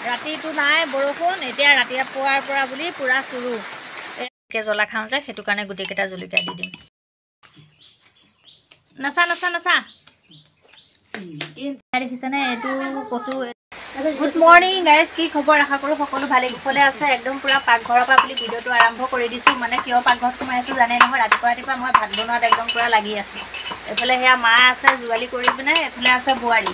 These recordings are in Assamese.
ৰাতিটো নাই বৰষুণ, এতিয়া ৰাতিপুৱাৰ পৰা বুলি পুৰা চুৰু। জ্বলা খাওঁ যে সেইটো কাৰণে গোটেইকেইটা জলকীয়া দি দিম। নাচা নাচা নাচা দেখিছেনে? এইটো কচু। গুড মৰ্ণিং গাইজ, কি খবৰ? আশা কৰোঁ সকলো ভালে কুশলে আছে। একদম পুৰা পাকঘৰৰ পৰা বুলি ভিডিঅ'টো আৰম্ভ কৰি দিছোঁ। মানে কিয় পাকঘৰত সোমাই আছোঁ জানে নহয়, ৰাতিপুৱা মই ভাত বনোৱাত একদম পুৰা লাগি আছোঁ। এইফালে সেয়া মা আছে যোগালী কৰি পিনে, এইফালে আছে বোৱাৰী,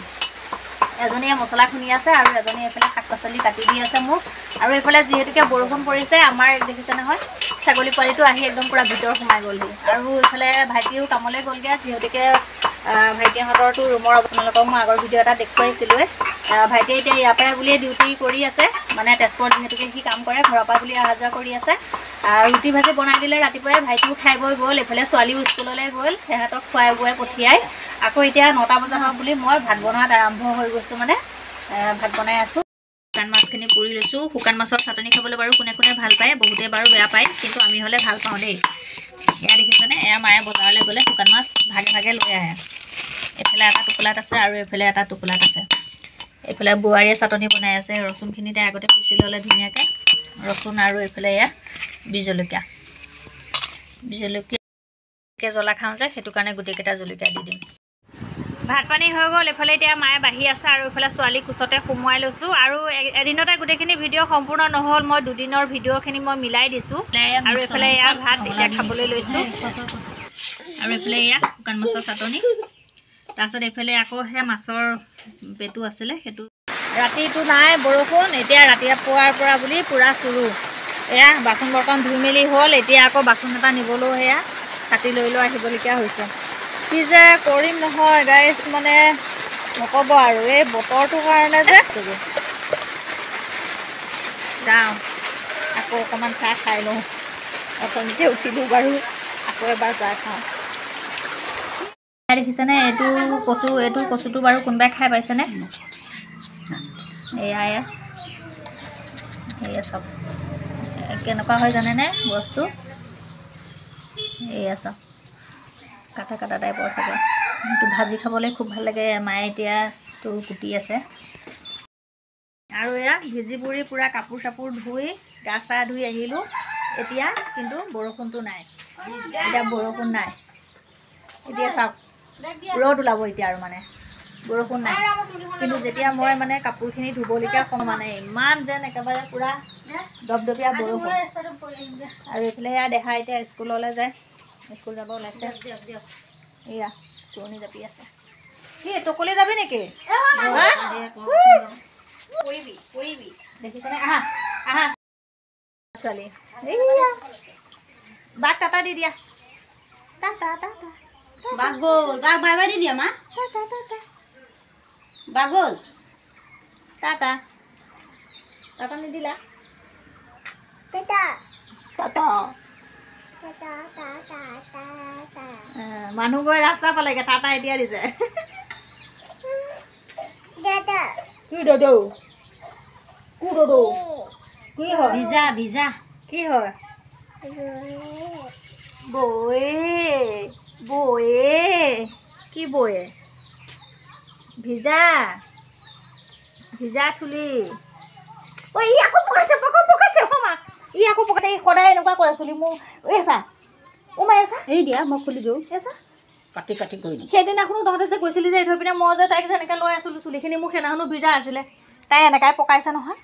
এজনীয়ে মছলা খুন্দি আছে আৰু এজনী এইফালে শাক পাচলি কাটি দি আছে মোক। আৰু এইফালে যিহেতুকে বৰষুণ পৰিছে, আমাৰ দেখিছে নহয় ছাগলী পোৱালিটো আহি একদম পুৰা ভিতৰ সোমাই গ'লহি। আৰু এইফালে ভাইটিও কামলৈ গ'লগৈ, যিহেতুকে ভাইটিহঁতৰতো ৰুমৰ আপোনালোকক মই আগৰ ভিডিঅ' এটা দেখুৱাইছিলোঁৱে। ভাইটিয়ে এতিয়া ইয়াৰ পৰাই বুলিয়ে ডিউটি কৰি আছে, মানে তেজপুৰত যিহেতুকে সি কাম কৰে, ঘৰৰ পৰা বুলি অহা যোৱা কৰি আছে। ৰুটি ভাজি বনাই দিলে ৰাতিপুৱাই, ভাইটিও খাই বৈ গ'ল। এইফালে ছোৱালীও স্কুললৈ গ'ল, সিহঁতক খুৱাই বুৱাই পঠিয়াই আকৌ এতিয়া 9টা বজা হওক বুলি মই ভাত বনোৱাত আৰম্ভ হৈ গৈছোঁ। মানে ভাত বনাই আছোঁ। শুকান মাছখিনি পুৰি লৈছোঁ। শুকান মাছৰ চাটনি খাবলৈ বাৰু কোনে কোনে ভাল পায়, বহুতে বাৰু বেয়া পায়, কিন্তু আমি হ'লে ভাল পাওঁ দেই। এয়া দেখিছেনে? এয়া মায়ে বজাৰলৈ গ'লে শুকান মাছ ভাগে ভাগে লৈ আহে। এইফালে এটা টোপোলাত আছে আৰু এইফালে এটা টোপোলাত আছে। এইফালে বোৱাৰীয়ে চাটনি বনাই আছে। ৰচুনখিনি তাই আগতে পিচি ল'লে ধুনীয়াকৈ, ৰচুন আৰু এইফালে এয়া বিহ জলকীয়া জ্বলা খাওঁ যে সেইটো কাৰণে গোটেইকেইটা জলকীয়া দি দিম। ভাত পানী হৈ গ'ল। এইফালে এতিয়া মায়ে বাঢ়ি আছে আৰু এইফালে ছোৱালী কোচতে সোমোৱাই লৈছোঁ। আৰু এদিনতে গোটেইখিনি ভিডিঅ' সম্পূৰ্ণ নহ'ল, মই দুদিনৰ ভিডিঅ'খিনি মই মিলাই দিছোঁ। আৰু এইফালে এয়া ভাত এতিয়া খাবলৈ লৈছোঁ। আৰু এইফালে এয়া শুকান মাছৰ চাটনি, তাৰপিছত এইফালে আকৌ সেয়া মাছৰ পেটু আছিলে, সেইটো। ৰাতিটো নাই বৰষুণ, এতিয়া ৰাতিপুৱাৰ পৰা বুলি পুৰা চুৰু। এয়া বাচন বৰ্তন ধুই মেলি হ'ল, এতিয়া আকৌ বাচন এটা নিবলৈও সেয়া কাটি লৈ আহিবলগীয়া হৈছে। কি যে কৰিম নহয় গাইজ, মানে নক'ব আৰু এই বতৰটোৰ কাৰণে যে। যাওঁ আকৌ অকণমান চাহ খাই লওঁ, অথনিতে উঠিলোঁ বাৰু, আকৌ এবাৰ চাহ খাওঁ। দেখিছেনে? এইটো কচুটো বাৰু কোনোবাই খাই পাইছেনে? এয়া চব কেনেকুৱা হয় জানেনে বস্তু? এয়া চব কাটা টাইপৰ থাকে। সেইটো ভাজি খাবলৈ খুব ভাল লাগে। মায়ে এতিয়া তো কুটি আছে। আৰু এয়া ভিজি পুৰি পূৰা কাপোৰ চাপোৰ ধুই গা চা ধুই আহিলোঁ। এতিয়া কিন্তু বৰষুণটো নাই, এতিয়া বৰষুণ নাই। এতিয়া চাওক ৰ'দ ওলাব এতিয়া, আৰু মানে বৰষুণ নাই। কিন্তু যেতিয়া মই মানে কাপোৰখিনি ধুবলগীয়া সময়, মানে ইমান যেন একেবাৰে পূৰা দপদপীয়া বৰষুণ। আৰু এইফালে এয়া দেহা এতিয়া স্কুললৈ যায়, স্কুল যাব ওলাইছে। এয়া চুৰণি জাপি আছে। কি টকলি যাবি নেকি? কৰিবি দেখিছেনে? আহা ছোৱালী, বাক টাটা দি দিয়া। টাটা বাক গ'ল, বাক বাই বাই দি দিয়া মা। বাক গ'ল, টাটা নিদিলা। মানুহ গৈ ৰাস্তা পালেগে, টাটা এতিয়া দিছে। কি দদৌ কি হয়? ভিজা কি হয়? বৌয়ে কি বৌয়ে? ভিজা চুলি। ঐ ই আকৌ পকাইছে মা, ই আকৌ পকাইছে। ই সদায় এনেকুৱা কৰে চুলি মোৰ। চা এই দিয়া মই খুলি দিওঁ। কাটি কৰি দিম। সেইদিনাখনো তহঁতে যে গৈছিলি যে থৈ পিনে, মই যে তাইক যেনেকৈ লৈ আছিলোঁ চুলিখিনি, মোৰ সেইদিনাখনো ভিজা আছিলে। তাই এনেকাই পকাইছে নহয়।